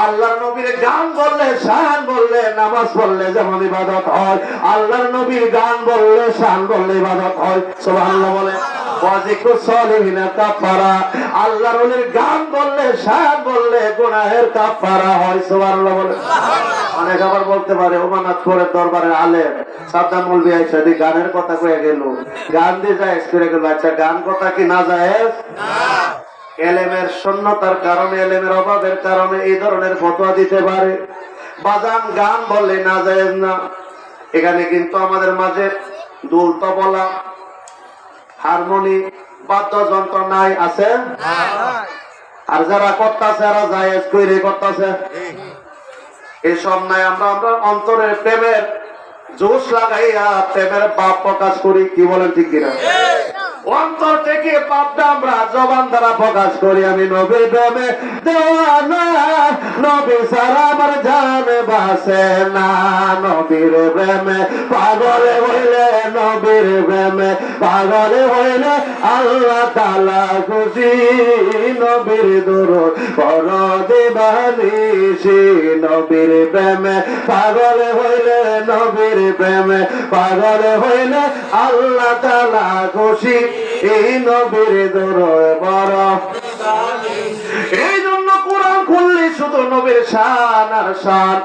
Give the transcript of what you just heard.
আল্লাহর নবীর গান বললে, শান বললে, নামাজ পড়লে যেমন ইবাদত হয়, আল্লাহর নবীর গান বললে, শান বললে ইবাদত হয়। সুবহানাল্লাহ বলে। আল্লাহর ওলির গান বললে, শান বললে গুনাহের কাফারা হয়। সুবহানাল্লাহ বলে। অনেক আবার বলতে পারে ওমানাথপুরের দরবারের আলেম সাদ্দাম মৌলভী আইসা দি গানের কথা কয়ে গেল, গান দিয়ে জায়েজ করে গেল। আচ্ছা, গান কথা কি না জায়েজ? এলেমের শূন্যতার কারণে, এলেমের অভাবের কারণে এই ধরনের ফতোয়া দিতে পারে। বাজান গান বললে না জায়েজ না। এখানে কিন্তু আমাদের মাঝে দুল, তবলা, হারমোনি, বাদ্যযন্ত্র নাই, আছে? আর যারা করতেছে এরা জায়েজ কইরে করতেছে, এসব নাই। আমরা অন্তরের প্রেমের জোশ লাগাইয়া প্রেমের ভাব প্রকাশ করি। কি বলেন ঠিক কিনা? অন্তর থেকে ভাবটা আমরা জবান দ্বারা প্রকাশ করি। আমি নবীর প্রেমে দেওয়ানা, নবী ছাড়া আমার জান বাসে না। নবীর প্রেমে পাগলে হইলে, নবীর প্রেমে পাগলে হইলে আল্লাহ তাআলা খুশি। নবীর দরুদ পড় দিবানিশি। নবীর প্রেমে পাগলে হইলে, নবীর প্রেমে পাগলে হইলে আল্লাহ তাআলা খুশি। এই নবীর দরুদ পড়। এই জন্য কোরআন খুললে শুধু নবীর শান আর শান।